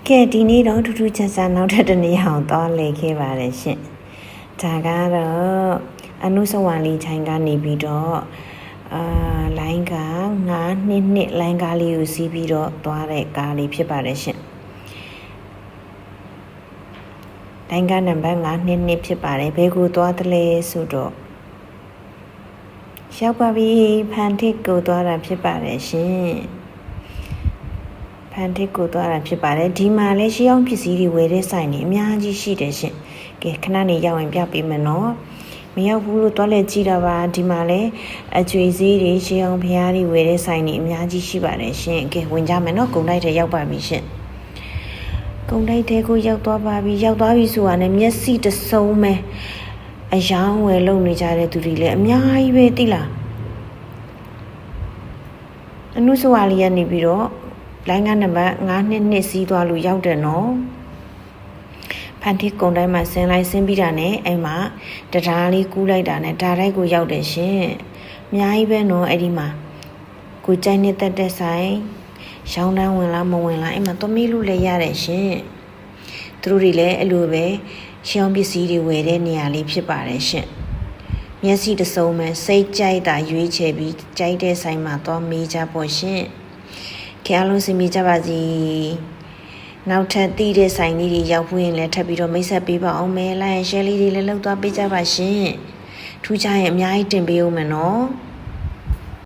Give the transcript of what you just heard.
ကဲဒီနေ့တော့ထူးထူးခြားခြားနောက်ထပ်တစ်နေ့အောင်သွားလေခဲ့ပါတယ်ရှင်ဒါကတော့အနုစဝါလီချိုင်းကနေပြီးတော့လိုင်းက9-2လိုင်းကားလေးကိုစီးပြီးတော့သွားတဲ့ကားလေးဖြစ်ပါတယ်ရှင်လိုင်းကနံပါတ်922ဖြစ်ပါတယ်ဘယ်ကိုသွားသလဲဆိုတော့ရောက်ပါပြီဖန်တစ်ကိုသွားတာဖြစ်ပါတယ်ရှင်ဖန်တစ်ကိုသွားတာဖြစ်ပါတယ်ဒီမှာလည်းရှေးအောင်ပစ္စည်းတွေဝယ်တဲ့ဆိုင်တွေအများကြီးရှိတယ်ရှင်ကဲခဏနေရောက်ရင်ပြပေးမယ်နော်မရောက်ဘူးလို့သွားလဲကြည့်တာပါဒီမှာလည်းအကျွေးစည်းတွေရှေးအောင်ဖျားတွေဝယ်တဲ့ဆိုင်တွေအများကြီးရှိပါတယ်ရှင်ကဲဝင်ကြမယ်နော်ဂုံတိုက်ထဲရောက်ပါပြီရှင်ဂုံတိုက်ထဲကိုရောက်သွားပါပြီဆိုတာနဲ့မျက်စိတစုံပဲအယောင်ဝယ်လုံနေကြတဲ့သူတွေလည်းအများကြီးပဲသိလားအနုစဝါလီကနေပြီးတော့လိုင်းကနံပါတ်922စီးသွားလို့ရောက်တယ်နော်ဖန်တီကုံတိုင်းမှာဆင်းပြီးတာနဲ့အဲ့မှာတရားလေးကူးလိုက်တာနဲ့ဒါတိုက်ကိုရောက်တယ်ရှင်အများကြီးပဲနော်အဲ့ဒီမှာကိုကြိုက်နေတဲ့ဆိုင်ရောင်းတန်းဝင်လားမဝင်လားအဲ့မှာသမီးလို့လည်းရတယ်ရှင်သူတို့တွေလည်းအဲ့လိုပဲရှောင်းပစ္စည်းတွေဝယ်တဲ့နေရာလေးဖြစ်ပါတယ်ရှင်မျက်စိတစုံပဲစိတ်ကြိုက်တာရွေးချယ်ပြီးကြိုက်တဲ့ဆိုင်မှာသွားမေးကြပေါ့ရှင်ခင်အားလုံးစင်မိကြပါစီနောက်ထပ်တည်တဲ့ဆိုင်လေးတွေရောက်ဖို့ရင်လည်းထပ်ပြီးတော့မိတ်ဆက်ပေးပါအောင်မယ်လိုက်ရှယ်လေးတွေလည်းလောက်သွားပေးကြပါရှင်ထူးခြားရင်အများကြီးတင်ပေးဦးမယ်နော်